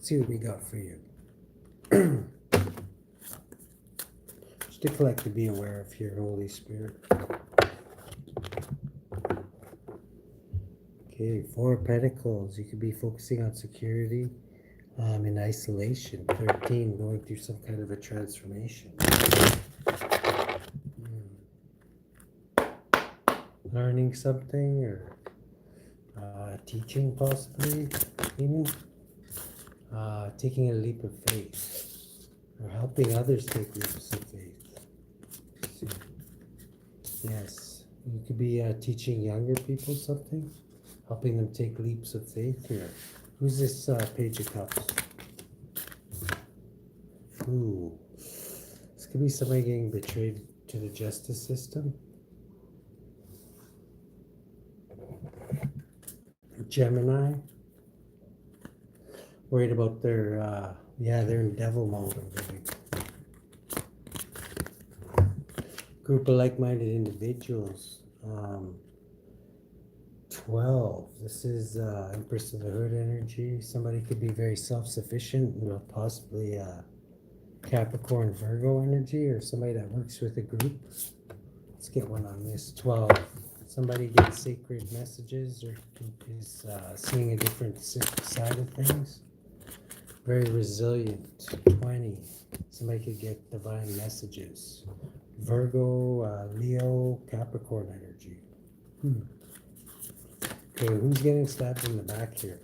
Let's see what we got for you. Just to collect to be aware of your Holy Spirit. Okay, 4 of Pentacles. You could be focusing on security, in isolation. 13, going through some kind of a transformation. Learning something, or teaching possibly, even. Taking a leap of faith, or helping others take leaps of faith. Yes, you could be teaching younger people something, helping them take leaps of faith here. Who's this Page of Cups? Ooh, this could be somebody getting betrayed to the justice system. Gemini, worried about their, they're in devil mode already. Group of like-minded individuals. 12, this is Empress of the Hood energy. Somebody could be very self-sufficient, possibly Capricorn Virgo energy, or somebody that works with a group. Let's get one on this. 12, somebody gets sacred messages, or is seeing a different side of things. Very resilient. 20, somebody could get divine messages. Virgo, Leo, Capricorn energy. Okay, who's getting stabbed in the back here?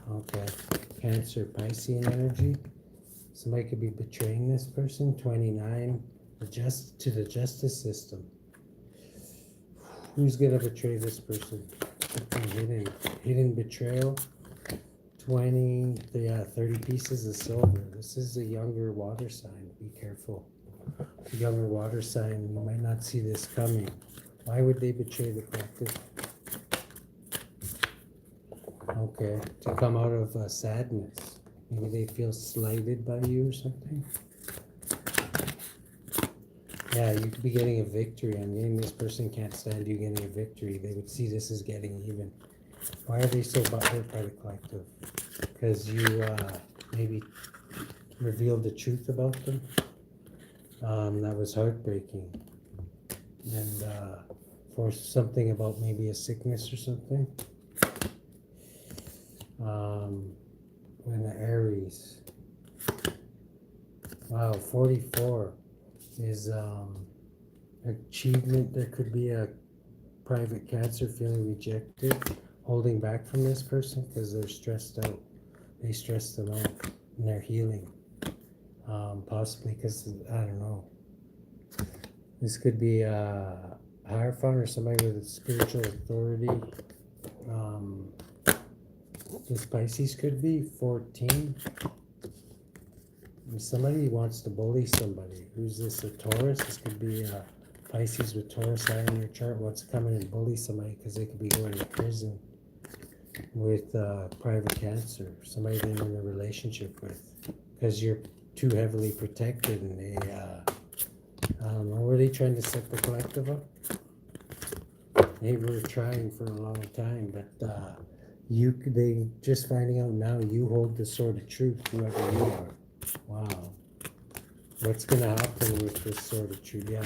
Okay, Cancer, Piscean energy. Somebody could be betraying this person. 29, to the justice system. Who's gonna betray this person? Hidden betrayal. 20, 30 pieces of silver. This is a younger water sign. Be careful. A younger water sign, you might not see this coming. Why would they betray the collective? Okay, to come out of sadness. Maybe they feel slighted by you or something. Yeah, you could be getting a victory. I'm getting this person can't stand you getting a victory. They would see this as getting even. Why are they so butthurt by the collective? Because you maybe revealed the truth about them. That was heartbreaking. And for something about maybe a sickness or something. When the Aries. Wow, 44 is achievement. There could be a private Cancer feeling rejected, holding back from this person because they're stressed out. They stress them out and they're healing. Possibly because, I don't know. This could be a Hierophant or somebody with a spiritual authority. This Pisces could be 14. And somebody wants to bully somebody. Who's this? A Taurus? This could be a Pisces with Taurus eye in your chart. Wants to come in and bully somebody because they could be going to prison with private Cancer. Somebody they're in a relationship with because you're too heavily protected, and they I don't know, were they trying to set the collective up? They were trying for a long time, but they just finding out now you hold the sword of truth, whoever you are. Wow. What's gonna happen with this sword of truth? Yeah,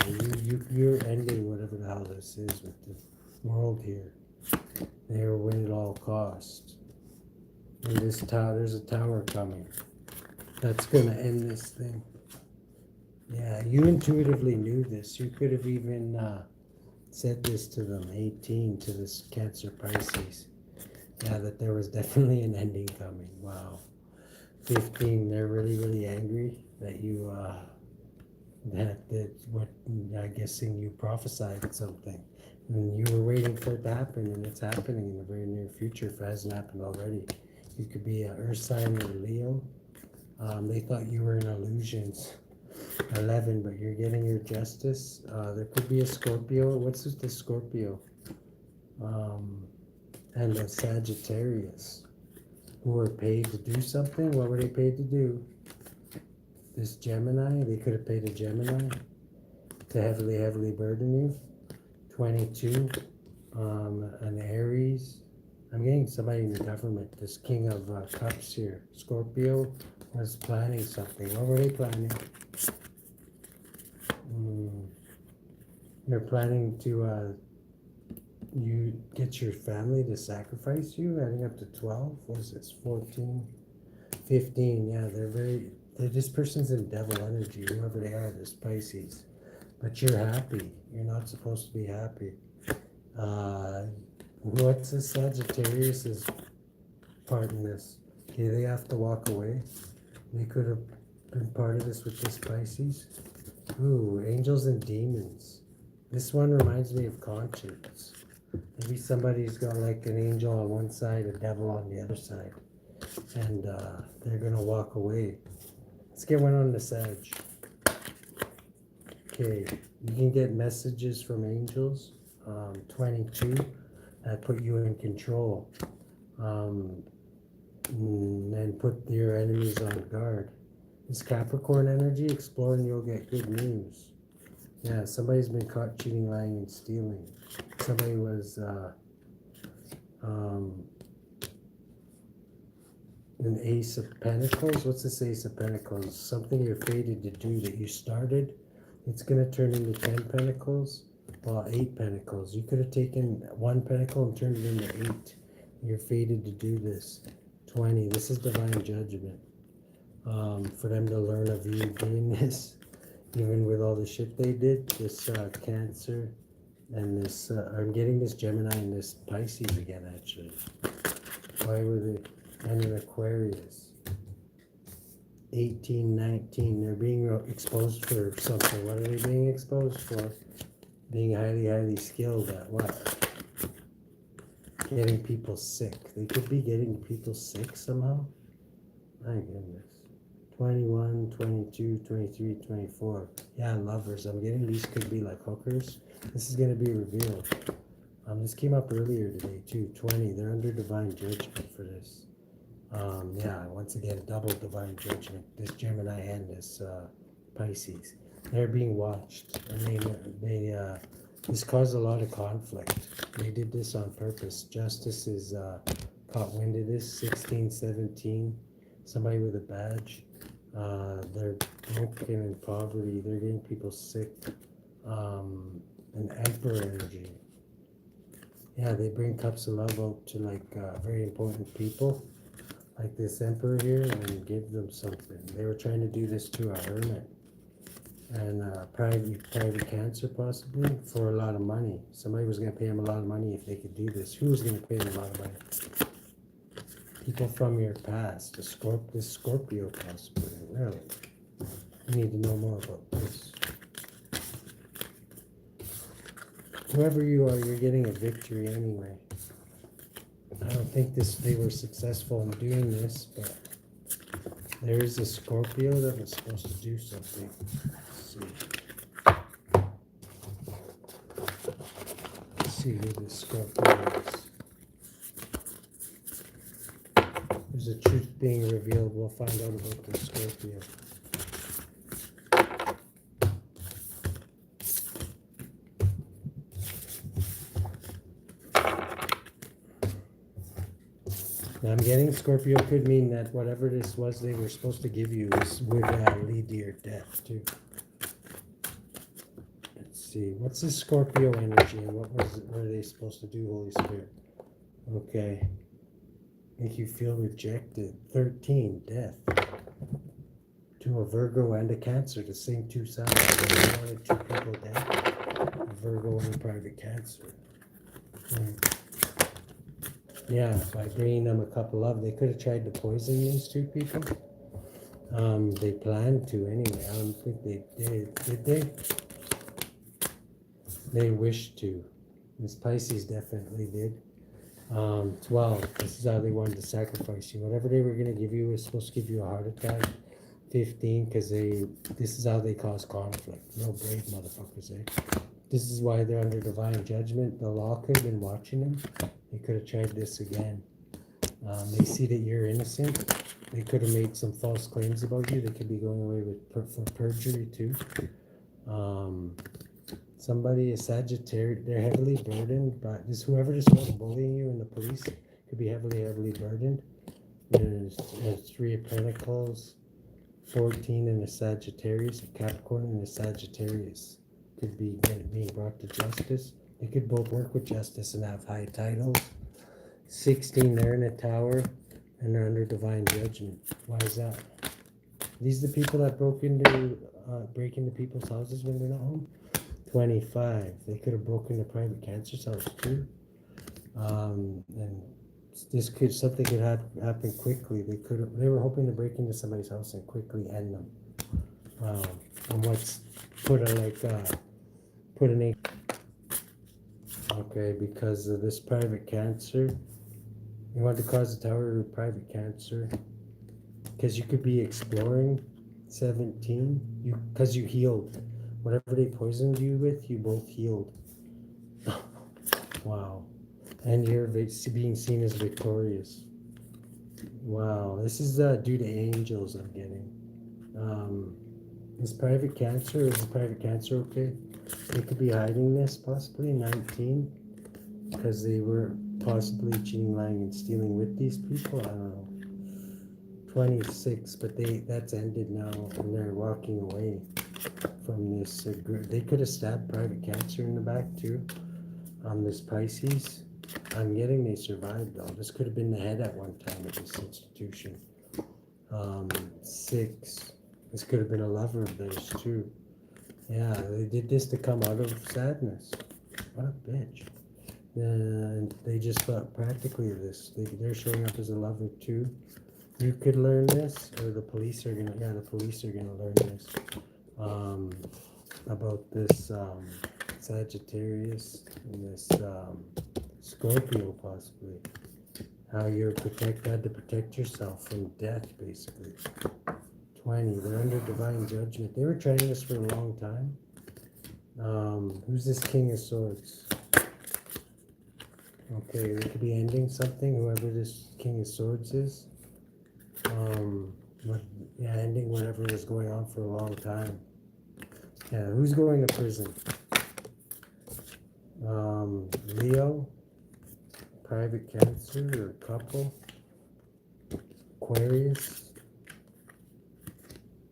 you're ending whatever the hell this is with the world here. They will win at all costs. And this tower, there's a tower coming. That's gonna end this thing. Yeah, you intuitively knew this. You could have even said this to them. 18, to this Cancer Pisces. Yeah, that there was definitely an ending coming. Wow. 15, they're really, really angry that you, that what, I'm guessing you prophesied something. And you were waiting for it to happen, and it's happening in the very near future if it hasn't happened already. You could be an Earth sign or Leo. They thought you were in illusions. 11, but you're getting your justice. There could be a Scorpio. What's with the Scorpio? And a Sagittarius who were paid to do something. What were they paid to do? This Gemini, they could have paid a Gemini to heavily burden you. 22, an Aries, I'm getting somebody in the government. This King of Cups here, Scorpio, was planning something. What were they planning? They're planning to you get your family to sacrifice you, adding up to 12. What is this? 14, 15. Yeah, this person's in devil energy, whoever they are, this Pisces. But you're happy. You're not supposed to be happy. What's the Sagittarius's part in this? Okay, they have to walk away. They could have been part of this with this Pisces. Ooh, angels and demons. This one reminds me of conscience. Maybe somebody's got like an angel on one side, a devil on the other side. And they're going to walk away. Let's get one on the Sag. Okay, you can get messages from angels. 22, that put you in control. And put your enemies on guard. This Capricorn energy, explore and you'll get good news. Yeah, somebody's been caught cheating, lying, and stealing. Somebody was an Ace of Pentacles. What's this Ace of Pentacles? Something you're fated to do that you started. It's going to turn into 10 Pentacles. Well, 8 Pentacles. You could have taken 1 Pentacle and turned it into 8. You're fated to do this. 20. This is divine judgment. For them to learn of you doing this. Even with all the shit they did. This Cancer and this... I'm getting this Gemini and this Pisces again, actually. Why were they... And an Aquarius. 18, 19. They're being exposed for something. What are they being exposed for? Being highly skilled at what? Getting people sick. They could be getting people sick somehow. My goodness. 21, 22, 23, 24. Yeah, lovers. I'm getting these could be like hookers. This is going to be revealed. This came up earlier today too. 20. They're under divine judgment for this. Yeah, once again, double divine judgment. This Gemini and this Pisces. They're being watched, and this caused a lot of conflict. They did this on purpose. Justice is caught wind of this. 16, 17. Somebody with a badge. They're broken in poverty. They're getting people sick. An Emperor energy. Yeah, they bring cups of love out to like very important people. Like this Emperor here, and give them something. They were trying to do this to a hermit. And private Cancer possibly, for a lot of money. Somebody was going to pay him a lot of money if they could do this. Who was going to pay him a lot of money? People from your past. This Scorpio possibly. Really? You need to know more about this. Whoever you are, you're getting a victory anyway. I don't think they were successful in doing this, but there is a Scorpio that was supposed to do something. Let's see who this Scorpio is. There's a truth being revealed. We'll find out about the Scorpio. Now I'm getting Scorpio could mean that whatever this was they were supposed to give you would lead to your death too. Let's see. What's this Scorpio energy and what were they supposed to do, Holy Spirit? Okay. Make you feel rejected. 13, death. To a Virgo and a Cancer, the same two signs. They wanted 2 people dead. A Virgo and a private Cancer. Yeah, by bringing them a cup of love. They could have tried to poison these 2 people. They planned to anyway. I don't think they did. Did they? They wished to. Miss Pisces definitely did. 12. This is how they wanted to sacrifice you. Whatever they were going to give you was supposed to give you a heart attack. 15, because this is how they cause conflict. No brave motherfuckers, eh? This is why they're under divine judgment. The law could have been watching them. They could have tried this again. They see that you're innocent. They could have made some false claims about you. They could be going away with for perjury too. Somebody is Sagittarius. They're heavily burdened by this. Whoever just was bullying you in the police Could be heavily burdened. There's 3 of Pentacles, 14 in a Sagittarius, a Capricorn and a Sagittarius. Could be being brought to justice. They could both work with justice and have high titles. 16 there in a Tower, and they're under divine judgment. Why is that? These are the people that break into people's houses when they're not home. 25. They could have broken into private Cancer's house too. And something could happen quickly. They were hoping to break into somebody's house and quickly end them. And what's put an ink. Okay, because of this private Cancer, you want to cause the Tower to private Cancer, because you could be exploring. 17, because you healed. Whatever they poisoned you with, you both healed. Wow. And you're being seen as victorious. Wow. This is due to angels I'm getting. Is private Cancer okay? They could be hiding this, possibly. 19, because they were possibly cheating, lying, and stealing with these people. I don't know. 26, but that's ended now, and they're walking away from this group. They could have stabbed private Cancer in the back too. This Pisces, I'm getting they survived though. This could have been the head at one time of this institution. 6, this could have been a lover of theirs too. Yeah, they did this to come out of sadness. What a bitch. And they just thought practically of this. They're showing up as a lover too. You could learn this, or the police are gonna learn this, about this Sagittarius and this Scorpio, possibly. How you're had to protect yourself from death, basically. 20, they're under divine judgment. They were trying this for a long time. Who's this King of Swords? Okay, they could be ending something, whoever this King of Swords is. Ending whatever was going on for a long time. Yeah, who's going to prison? Leo, private Cancer or couple. Aquarius.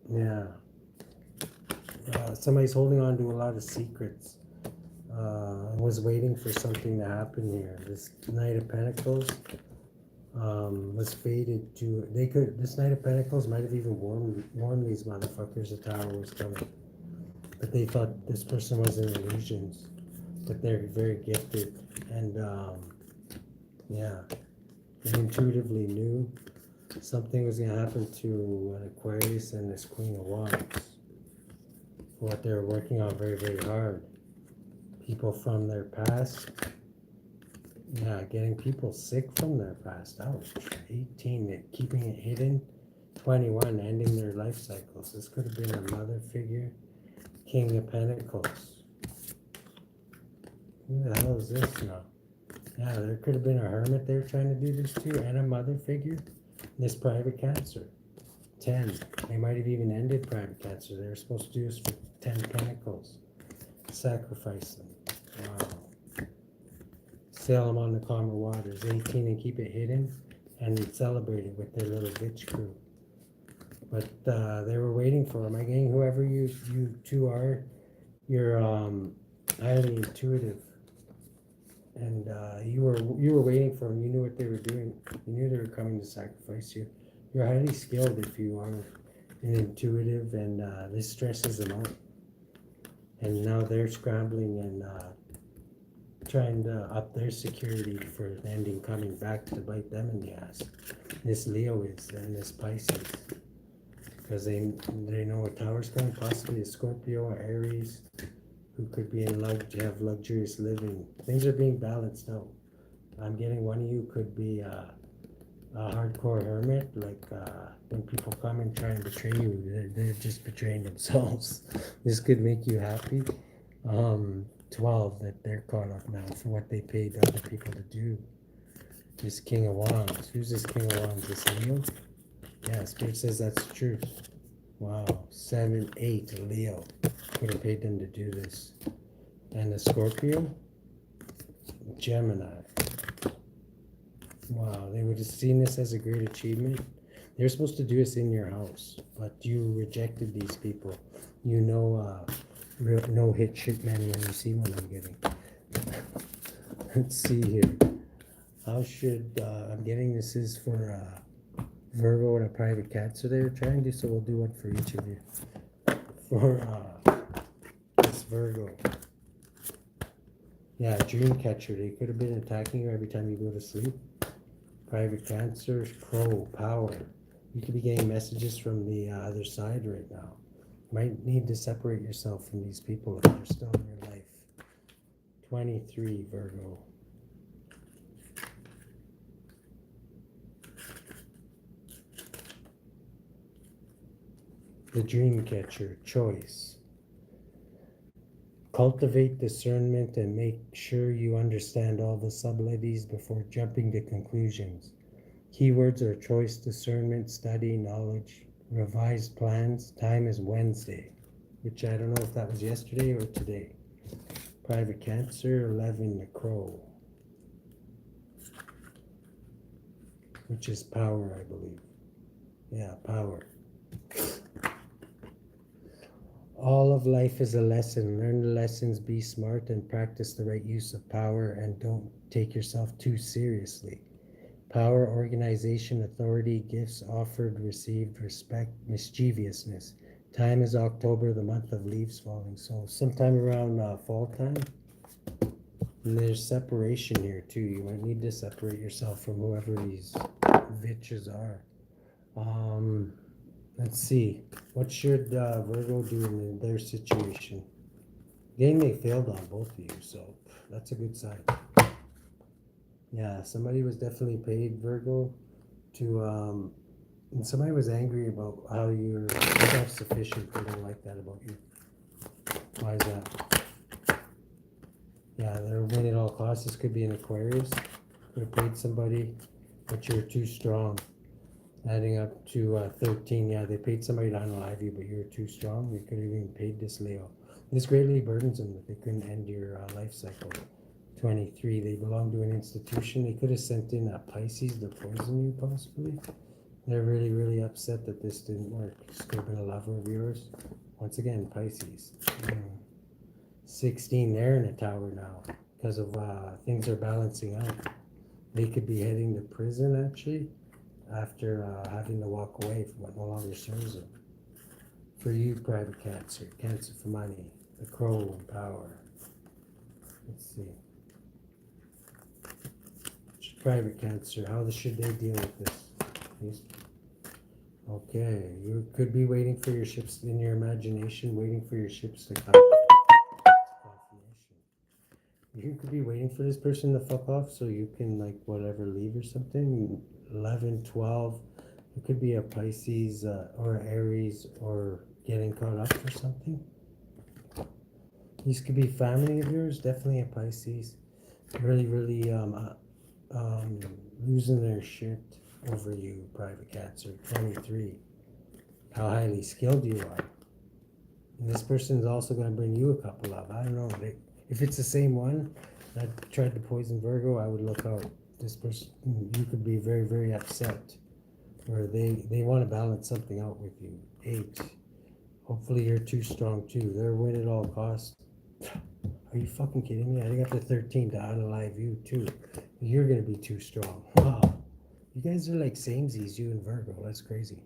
Yeah. Somebody's holding on to a lot of secrets. Was waiting for something to happen here. This Knight of Pentacles. Was fated to, this Knight of Pentacles might have even warned these motherfuckers the Tower was coming. But they thought this person was in illusions. But they're very gifted. And, they intuitively knew something was going to happen to an Aquarius and this Queen of Wands. What they were working on very hard. People from their past. Yeah, getting people sick from their past. Ouch. 18, keeping it hidden. 21, ending their life cycles. This could have been a mother figure. King of Pentacles. Who the hell is this now? Yeah, there could have been a hermit they're trying to do this to, and a mother figure. This private Cancer. 10. They might have even ended private Cancer. They were supposed to do this for 10 Pentacles. Sacrifice them. Wow. Sail them on the calmer waters. 18, and keep it hidden and celebrate it with their little bitch crew. But they were waiting for them. Again, whoever you two are, you're highly intuitive, and you were waiting for them. You knew what they were doing. You knew they were coming to sacrifice you. You're highly skilled if you are intuitive, and this stresses them out. And now they're scrambling and trying to up their security for ending coming back to bite them in the ass. This Leo is, and this Pisces. Because they know a Tower's coming, possibly a Scorpio or Aries, who could be in love, to have luxurious living. Things are being balanced out. I'm getting one of you could be a hardcore hermit, like when people come and try and betray you, they're just betraying themselves. This could make you happy. 12, that they're caught up now for what they paid other people to do. This King of Wands. Who's this King of Wands? This Leo? Yeah, Spirit says that's the truth. Wow. 7, 8, Leo. Could have paid them to do this. And the Scorpio? Gemini. Wow, they would have seen this as a great achievement. They're supposed to do this in your house, but you rejected these people. You know, no hit shit man when you see one. I'm getting. Let's see here. How should I'm getting this is for Virgo and a private cat, so they were trying to. So we'll do one for each of you. For this Virgo. Yeah, dream catcher. They could have been attacking you every time you go to sleep. Private Cancer, Crow, Power. You could be getting messages from the other side right now. Might need to separate yourself from these people if they're still in your life. 23, Virgo. The Dream Catcher, Choice. Cultivate discernment and make sure you understand all the subtleties before jumping to conclusions. Keywords are choice, discernment, study, knowledge, revised plans. Time is Wednesday, which I don't know if that was yesterday or today. Private Cancer, 11, the Crow, which is power, I believe. Yeah, power. All of life is a lesson. Learn the lessons, be smart, and practice the right use of power, and don't take yourself too seriously. Power, organization, authority, gifts offered, received, respect, mischievousness. Time is October, the month of leaves falling. So sometime around fall time. And there's separation here too. You might need to separate yourself from whoever these bitches are. Let's see. What should Virgo do in their situation? Again, they failed on both of you, so that's a good sign. Yeah, somebody was definitely paid, Virgo, to and somebody was angry about how you're self-sufficient. They don't like that about you. Why is that? Yeah, they're winning at all costs. This could be an Aquarius. Could have paid somebody, but you're too strong. Adding up to 13. Yeah, they paid somebody to unalive you, but you were too strong. You could have even paid this Leo. This greatly burdens them that they couldn't end your life cycle. 23. They belong to an institution. They could have sent in a Pisces to poison you, possibly. They're really, really upset that this didn't work. This could have been a lover of yours. Once again, Pisces. 16. They're in a tower now because of things are balancing out. They could be heading to prison, actually, after having to walk away from what no longer serves them. For you, private Cancer, Cancer for money, the Crow and power. Let's see. Private Cancer, how should they deal with this? Okay, you could be waiting for your ships in your imagination, waiting for your ships to come. You could be waiting for this person to fuck off so you can, like, whatever, leave or something. 11, 12. It could be a Pisces or Aries or getting caught up for something. These could be family of yours, definitely a Pisces. Really, really losing their shit over you, private Cancer. 23. How highly skilled you are. And this person is also going to bring you a couple of, I don't know, if it's the same one that tried to poison Virgo, I would look out. This person, you could be very, very upset. Or they want to balance something out with you. 8. Hopefully you're too strong too. They're win at all costs. Are you fucking kidding me? I got the 13 to unalive you too. You're going to be too strong. Wow. You guys are like samesies, you and Virgo. That's crazy.